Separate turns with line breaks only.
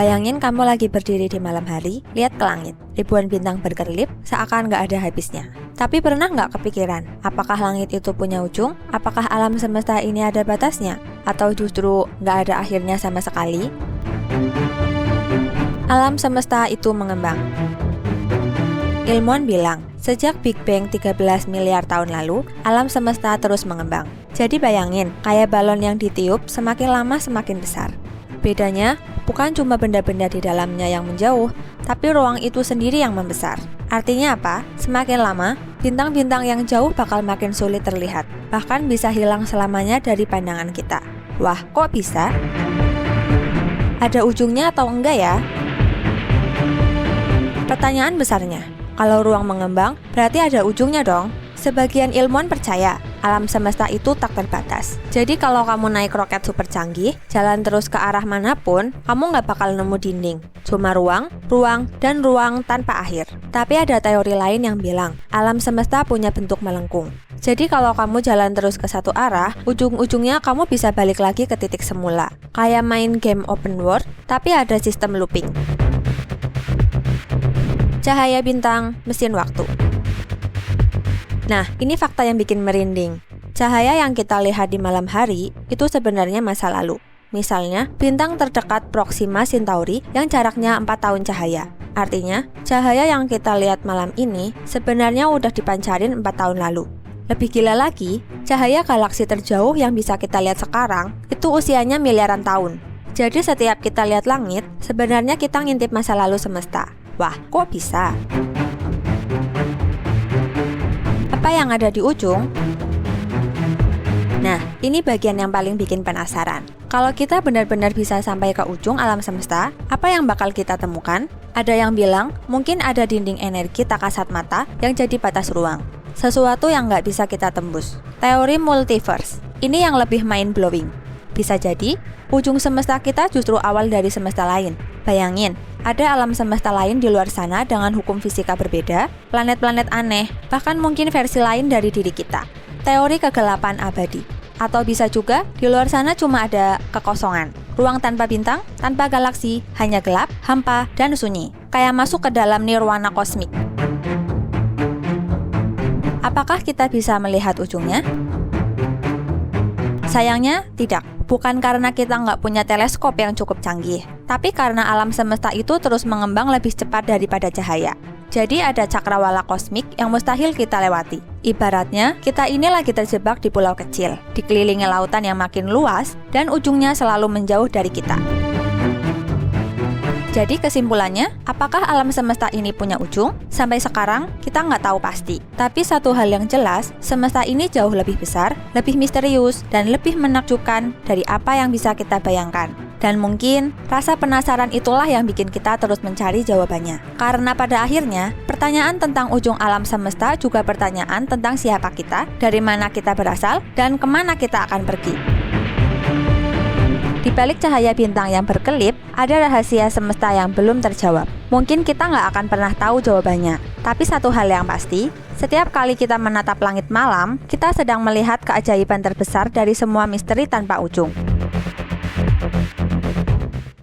Bayangin kamu lagi berdiri di malam hari, lihat ke langit. Ribuan bintang berkelip, seakan nggak ada habisnya. Tapi pernah nggak kepikiran, apakah langit itu punya ujung? Apakah alam semesta ini ada batasnya? Atau justru nggak ada akhirnya sama sekali? Alam semesta itu mengembang. Ilmuwan bilang, sejak Big Bang 13 miliar tahun lalu, alam semesta terus mengembang. Jadi bayangin, kayak balon yang ditiup, semakin lama semakin besar. Bedanya, bukan cuma benda-benda di dalamnya yang menjauh, tapi ruang itu sendiri yang membesar. Artinya apa? Semakin lama, bintang-bintang yang jauh bakal makin sulit terlihat, bahkan bisa hilang selamanya dari pandangan kita. Wah, kok bisa? Ada ujungnya atau enggak ya? Pertanyaan besarnya, kalau ruang mengembang, berarti ada ujungnya dong. Sebagian ilmuwan percaya, alam semesta itu tak terbatas. Jadi kalau kamu naik roket super canggih, jalan terus ke arah manapun, kamu nggak bakal nemu dinding. Cuma ruang, dan ruang tanpa akhir. Tapi ada teori lain yang bilang, alam semesta punya bentuk melengkung. Jadi kalau kamu jalan terus ke satu arah, ujung-ujungnya kamu bisa balik lagi ke titik semula. Kayak main game open world, tapi ada sistem looping. Cahaya bintang, mesin waktu. Nah, ini fakta yang bikin merinding. Cahaya yang kita lihat di malam hari itu sebenarnya masa lalu. Misalnya, bintang terdekat Proxima Centauri yang jaraknya 4 tahun cahaya. Artinya, cahaya yang kita lihat malam ini sebenarnya udah dipancarin 4 tahun lalu. Lebih gila lagi, cahaya galaksi terjauh yang bisa kita lihat sekarang itu usianya miliaran tahun. Jadi setiap kita lihat langit, sebenarnya kita ngintip masa lalu semesta. Wah, kok bisa? Apa yang ada di ujung? Nah, ini bagian yang paling bikin penasaran. Kalau kita benar-benar bisa sampai ke ujung alam semesta, apa yang bakal kita temukan? Ada yang bilang, mungkin ada dinding energi tak kasat mata yang jadi batas ruang. Sesuatu yang nggak bisa kita tembus. Teori multiverse. Ini yang lebih mind-blowing. Bisa jadi, ujung semesta kita justru awal dari semesta lain. Bayangin, ada alam semesta lain di luar sana dengan hukum fisika berbeda, planet-planet aneh, bahkan mungkin versi lain dari diri kita. Teori kegelapan abadi. Atau bisa juga, di luar sana cuma ada kekosongan. Ruang tanpa bintang, tanpa galaksi, hanya gelap, hampa, dan sunyi. Kayak masuk ke dalam nirwana kosmik. Apakah kita bisa melihat ujungnya? Sayangnya, tidak. Bukan karena kita nggak punya teleskop yang cukup canggih, tapi karena alam semesta itu terus mengembang lebih cepat daripada cahaya. Jadi ada cakrawala kosmik yang mustahil kita lewati. Ibaratnya, kita ini lagi terjebak di pulau kecil, dikelilingi lautan yang makin luas, dan ujungnya selalu menjauh dari kita. Jadi kesimpulannya, apakah alam semesta ini punya ujung? Sampai sekarang, kita nggak tahu pasti. Tapi satu hal yang jelas, semesta ini jauh lebih besar, lebih misterius, dan lebih menakjubkan dari apa yang bisa kita bayangkan. Dan mungkin, rasa penasaran itulah yang bikin kita terus mencari jawabannya. Karena pada akhirnya, pertanyaan tentang ujung alam semesta juga pertanyaan tentang siapa kita, dari mana kita berasal, dan kemana kita akan pergi. Di balik cahaya bintang yang berkelip, ada rahasia semesta yang belum terjawab. Mungkin kita nggak akan pernah tahu jawabannya. Tapi satu hal yang pasti, setiap kali kita menatap langit malam, kita sedang melihat keajaiban terbesar dari semua misteri tanpa ujung.